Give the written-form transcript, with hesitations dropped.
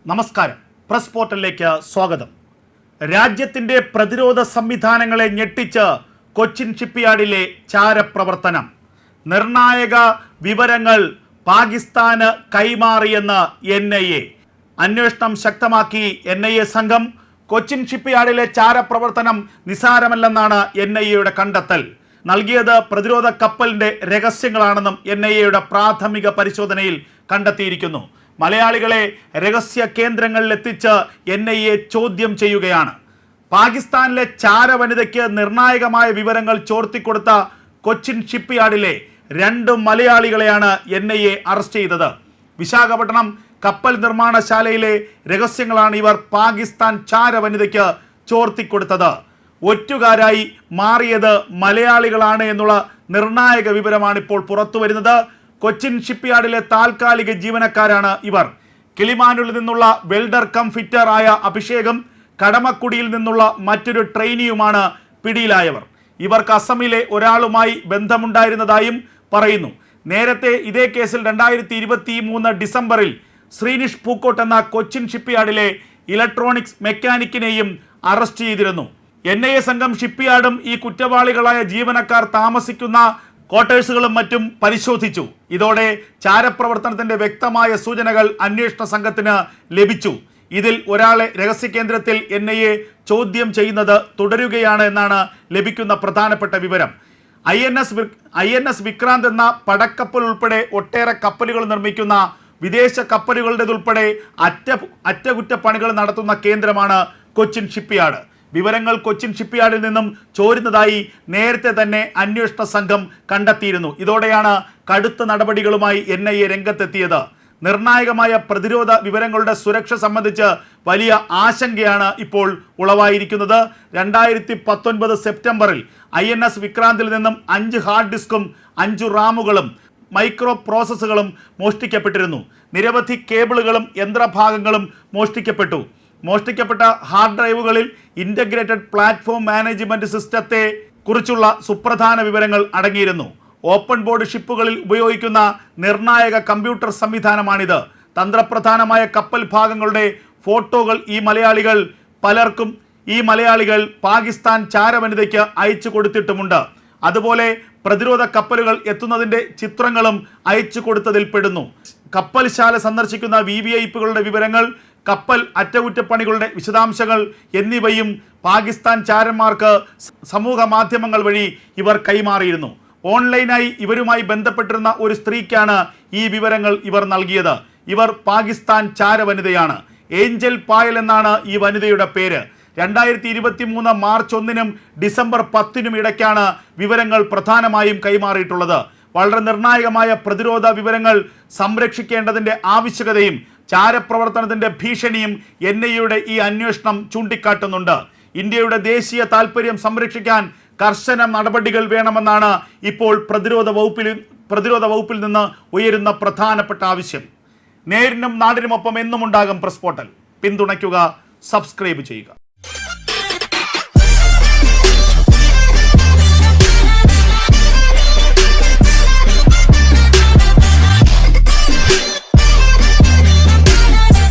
നമസ്കാരം. പ്രസ് പോർട്ടലിലേക്ക് സ്വാഗതം. രാജ്യത്തിന്റെ പ്രതിരോധ സംവിധാനങ്ങളെ ഞെട്ടിച്ച് കൊച്ചിൻ ഷിപ്പ്യാർഡിലെ ചാരപ്രവർത്തനം. നിർണായക വിവരങ്ങൾ പാകിസ്ഥാന് കൈമാറിയെന്ന് NIA. അന്വേഷണം ശക്തമാക്കി NIA സംഘം. കൊച്ചിൻ ഷിപ്പ്യാർഡിലെ ചാരപ്രവർത്തനം നിസാരമല്ലെന്നാണ് NIAയുടെ കണ്ടെത്തൽ. നൽകിയത് പ്രതിരോധ കപ്പലിന്റെ രഹസ്യങ്ങളാണെന്നും NIAയുടെ പ്രാഥമിക പരിശോധനയിൽ കണ്ടെത്തിയിരിക്കുന്നു. മലയാളികളെ രഹസ്യ കേന്ദ്രങ്ങളിൽ എത്തിച്ച് NIA ചോദ്യം ചെയ്യുകയാണ്. പാകിസ്ഥാനിലെ ചാരവനിതയ്ക്ക് നിർണായകമായ വിവരങ്ങൾ ചോർത്തിക്കൊടുത്ത കൊച്ചിൻ ഷിപ്പ്യാർഡിലെ 2 മലയാളികളെയാണ് NIA അറസ്റ്റ് ചെയ്തത്. വിശാഖപട്ടണം കപ്പൽ നിർമ്മാണശാലയിലെ രഹസ്യങ്ങളാണ് ഇവർ പാകിസ്ഥാൻ ചാരവനിതയ്ക്ക് ചോർത്തിക്കൊടുത്തത്. ഒറ്റുകാരായി മാറിയത് മലയാളികളാണ് എന്നുള്ള നിർണായക വിവരമാണ് ഇപ്പോൾ പുറത്തു വരുന്നത്. കൊച്ചിൻ ഷിപ്പ്യാർഡിലെ താൽക്കാലിക ജീവനക്കാരാണ് ഇവർ. കിളിമാനൂരിൽ നിന്നുള്ള വെൽഡർ കം ഫിറ്റർ ആയ അഭിഷേകും കടമക്കുടിയിൽ നിന്നുള്ള മറ്റൊരു ട്രെയിനിയുമാണ് പിടിയിലായവർ. ഇവർക്ക് അസമിലെ ഒരാളുമായി ബന്ധമുണ്ടായിരുന്നതായും പറയുന്നു. നേരത്തെ ഇതേ കേസിൽ 2023 ഡിസംബറിൽ ശ്രീനിഷ് പൂക്കോട്ട് എന്ന കൊച്ചിൻ ഷിപ്പ്യാർഡിലെ ഇലക്ട്രോണിക്സ് മെക്കാനിക്കിനെയും അറസ്റ്റ് ചെയ്തിരുന്നു. NIA സംഘം ഷിപ്പ്യാർഡും ഈ കുറ്റവാളികളായ ജീവനക്കാർ താമസിക്കുന്ന ക്വാർട്ടേഴ്സുകളും മറ്റും പരിശോധിച്ചു. ഇതോടെ ചാരപ്രവർത്തനത്തിന്റെ വ്യക്തമായ സൂചനകൾ അന്വേഷണ സംഘത്തിന് ലഭിച്ചു. ഇതിൽ ഒരാളെ രഹസ്യകേന്ദ്രത്തിൽ NIA ചോദ്യം ചെയ്യുന്നത് തുടരുകയാണ് എന്നാണ് ലഭിക്കുന്ന പ്രധാനപ്പെട്ട വിവരം. INS വിക്രാന്ത് എന്ന പടക്കപ്പൽ ഉൾപ്പെടെ ഒട്ടേറെ കപ്പലുകൾ നിർമ്മിക്കുന്ന വിദേശ കപ്പലുകളുടേതുൾപ്പെടെ അറ്റകുറ്റപ്പണികൾ നടത്തുന്ന കേന്ദ്രമാണ് കൊച്ചിൻ ഷിപ്പ്യാർഡ്. വിവരങ്ങൾ കൊച്ചിൻ ഷിപ്പ്യാർഡിൽ നിന്നും ചോരുന്നതായി നേരത്തെ തന്നെ അന്വേഷണ സംഘം കണ്ടെത്തിയിരുന്നു. ഇതോടെയാണ് കടുത്ത നടപടികളുമായി NIA രംഗത്തെത്തിയത്. നിർണായകമായ പ്രതിരോധ വിവരങ്ങളുടെ സുരക്ഷ സംബന്ധിച്ച് വലിയ ആശങ്കയാണ് ഇപ്പോൾ ഉളവായിരിക്കുന്നത്. 2019 സെപ്റ്റംബറിൽ INS വിക്രാന്തിൽ നിന്നും 5 ഹാർഡ് ഡിസ്കും 5 റാമുകളും മൈക്രോ പ്രോസസ്സുകളും മോഷ്ടിക്കപ്പെട്ടിരുന്നു. നിരവധി കേബിളുകളും യന്ത്രഭാഗങ്ങളും മോഷ്ടിക്കപ്പെട്ടു. മോഷ്ടിക്കപ്പെട്ട ഹാർഡ് ഡ്രൈവുകളിൽ ഇൻ്റഗ്രേറ്റഡ് പ്ലാറ്റ്ഫോം മാനേജ്മെന്റ് സിസ്റ്റത്തെ കുറിച്ചുള്ള സുപ്രധാന വിവരങ്ങൾ അടങ്ങിയിരുന്നു. ഓപ്പൺ ബോർഡ് ഷിപ്പുകളിൽ ഉപയോഗിക്കുന്ന നിർണായക കമ്പ്യൂട്ടർ സംവിധാനമാണിത്. തന്ത്രപ്രധാനമായ കപ്പൽ ഭാഗങ്ങളുടെ ഫോട്ടോകൾ ഈ മലയാളികൾ പാകിസ്ഥാൻ ചാരവനിതയ്ക്ക് അയച്ചു കൊടുത്തിട്ടുമുണ്ട്. അതുപോലെ പ്രതിരോധ കപ്പലുകൾ എത്തുന്നതിൻ്റെ ചിത്രങ്ങളും അയച്ചു കൊടുത്തതിൽ പെടുന്നു. കപ്പൽശാല സന്ദർശിക്കുന്ന VVIPകളുടെ വിവരങ്ങൾ, കപ്പൽ അറ്റകുറ്റപ്പണികളുടെ വിശദാംശങ്ങൾ എന്നിവയും പാകിസ്ഥാൻ ചാരന്മാർക്ക് സമൂഹ മാധ്യമങ്ങൾ വഴി ഇവർ കൈമാറിയിരുന്നു. ഓൺലൈനായി ഇവരുമായി ബന്ധപ്പെട്ടിരുന്ന ഒരു സ്ത്രീക്കാണ് ഈ വിവരങ്ങൾ ഇവർ നൽകിയത്. ഇവർ പാകിസ്ഥാൻ ചാരവനിതയാണ്. ഏഞ്ചൽ പായൽ എന്നാണ് ഈ വനിതയുടെ പേര്. 2023 മാർച്ച് 1 ഡിസംബർ 10 ഇടയ്ക്കാണ് വിവരങ്ങൾ പ്രധാനമായും കൈമാറിയിട്ടുള്ളത്. വളരെ നിർണായകമായ പ്രതിരോധ വിവരങ്ങൾ സംരക്ഷിക്കേണ്ടതിൻ്റെ ആവശ്യകതയും ചാരപ്രവർത്തനത്തിന്റെ ഭീഷണിയും NIAയുടെ ഈ അന്വേഷണം ചൂണ്ടിക്കാട്ടുന്നുണ്ട്. ഇന്ത്യയുടെ ദേശീയ താൽപര്യം സംരക്ഷിക്കാൻ കർശന നടപടികൾ വേണമെന്നാണ് ഇപ്പോൾ പ്രതിരോധ വകുപ്പിൽ നിന്ന് ഉയരുന്ന പ്രധാനപ്പെട്ട ആവശ്യം. നേരിനും നാടിനുമൊപ്പം എന്നും ഉണ്ടാകും പ്രസ് പോർട്ടൽ. പിന്തുണയ്ക്കുക, സബ്സ്ക്രൈബ് ചെയ്യുക.